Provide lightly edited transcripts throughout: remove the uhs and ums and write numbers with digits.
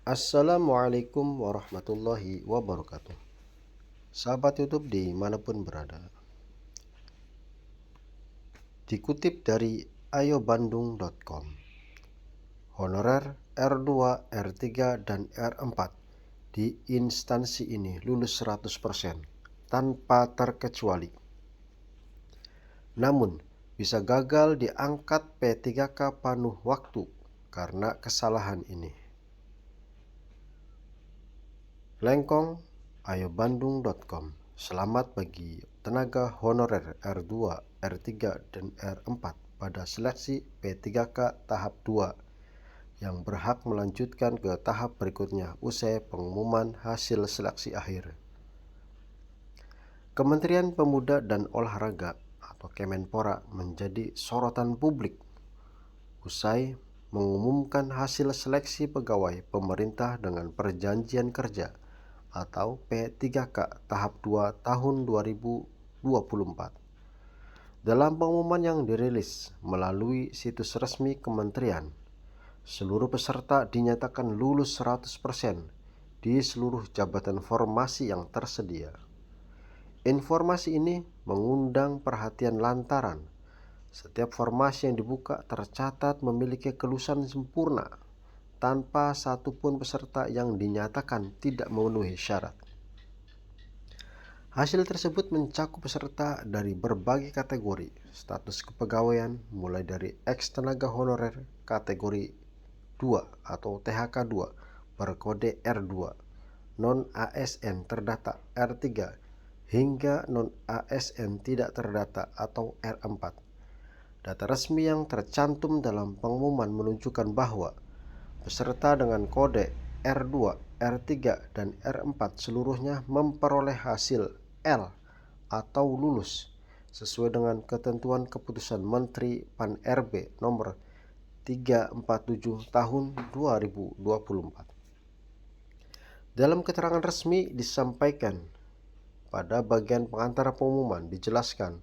Assalamualaikum warahmatullahi wabarakatuh. Sahabat YouTube dimanapun berada. Dikutip dari ayobandung.com, honorer R2, R3, dan R4 di instansi ini lulus 100% tanpa terkecuali. Namun, bisa gagal diangkat P3K panuh waktu karena kesalahan ini. Lengkong, ayobandung.com. Selamat bagi tenaga honorer R2, R3, dan R4 pada seleksi P3K tahap 2 yang berhak melanjutkan ke tahap berikutnya usai pengumuman hasil seleksi akhir. Kementerian Pemuda dan Olahraga atau Kemenpora menjadi sorotan publik usai mengumumkan hasil seleksi pegawai pemerintah dengan perjanjian kerja atau P3K tahap 2 tahun 2024. Dalam pengumuman yang dirilis melalui situs resmi kementerian, seluruh peserta dinyatakan lulus 100% di seluruh jabatan formasi yang tersedia. Informasi ini mengundang perhatian lantaran setiap formasi yang dibuka tercatat memiliki kelulusan sempurna tanpa satupun peserta yang dinyatakan tidak memenuhi syarat. Hasil tersebut mencakup peserta dari berbagai kategori status kepegawaian, mulai dari ex-tenaga honorer kategori 2 atau THK 2 berkode R2, non-ASN terdata R3, hingga non-ASN tidak terdata atau R4. Data resmi yang tercantum dalam pengumuman menunjukkan bahwa peserta dengan kode R2, R3, dan R4 seluruhnya memperoleh hasil L atau lulus sesuai dengan ketentuan Keputusan Menteri Pan-RB nomor 347 tahun 2024. Dalam keterangan resmi disampaikan pada bagian pengantar pengumuman dijelaskan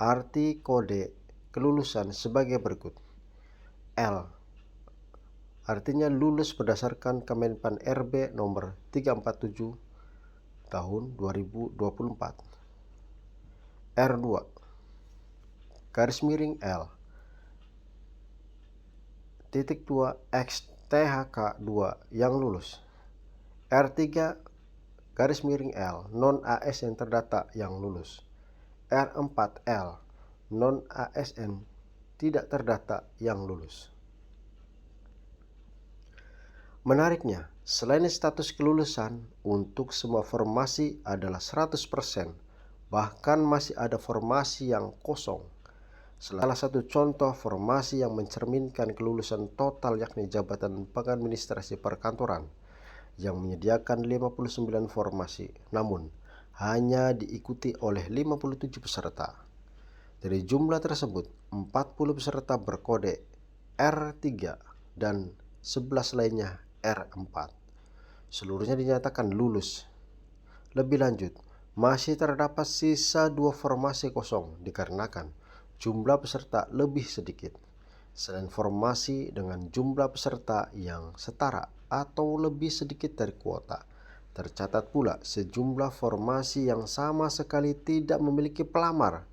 arti kode kelulusan sebagai berikut. L artinya lulus berdasarkan Kemenpan RB nomor 347 tahun 2024. R2 garis miring L titik 2 X THK 2 yang lulus. R3 garis miring L non ASN terdata yang lulus. R4 L non ASN tidak terdata yang lulus. Menariknya, selain status kelulusan untuk semua formasi adalah 100%, bahkan masih ada formasi yang kosong. Salah satu contoh formasi yang mencerminkan kelulusan total yakni jabatan pengadministrasi perkantoran yang menyediakan 59 formasi, namun hanya diikuti oleh 57 peserta. Dari jumlah tersebut, 40 peserta berkode R3 dan 11 lainnya R4. Seluruhnya dinyatakan lulus. Lebih lanjut, masih terdapat sisa 2 formasi kosong dikarenakan jumlah peserta lebih sedikit. Selain formasi dengan jumlah peserta yang setara atau lebih sedikit dari kuota, tercatat pula sejumlah formasi yang sama sekali tidak memiliki pelamar.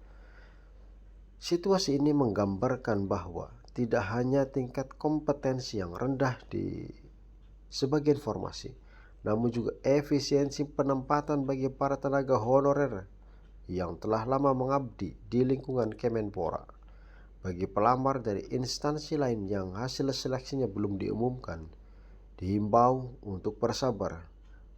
Situasi ini menggambarkan bahwa tidak hanya tingkat kompetensi yang rendah di sebagian formasi, namun juga efisiensi penempatan bagi para tenaga honorer yang telah lama mengabdi di lingkungan Kemenpora. Bagi pelamar dari instansi lain yang hasil seleksinya belum diumumkan, dihimbau untuk bersabar.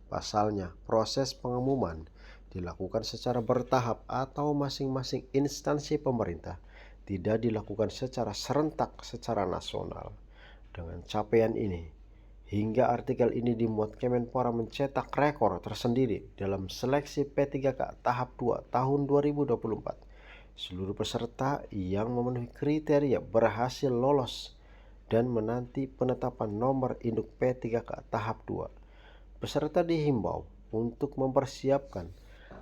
Pasalnya, proses pengumuman dilakukan secara bertahap atau masing-masing instansi pemerintah tidak dilakukan secara serentak secara nasional. Dengan capaian ini, hingga artikel ini dimuat, Kemenpora mencetak rekor tersendiri dalam seleksi P3K tahap 2 tahun 2024. Seluruh peserta yang memenuhi kriteria berhasil lolos dan menanti penetapan nomor induk P3K tahap 2. Peserta dihimbau untuk mempersiapkan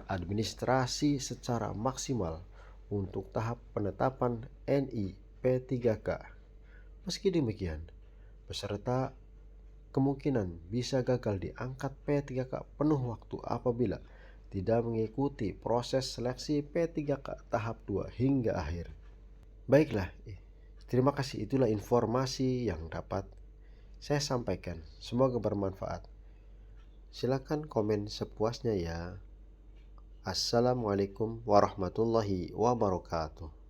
administrasi secara maksimal untuk tahap penetapan NI P3K. Meski demikian, peserta kemungkinan bisa gagal diangkat P3K penuh waktu apabila tidak mengikuti proses seleksi P3K tahap 2 hingga akhir. Baiklah, terima kasih, itulah informasi yang dapat saya sampaikan. Semoga bermanfaat. Silakan komen sepuasnya ya. Assalamualaikum warahmatullahi wabarakatuh.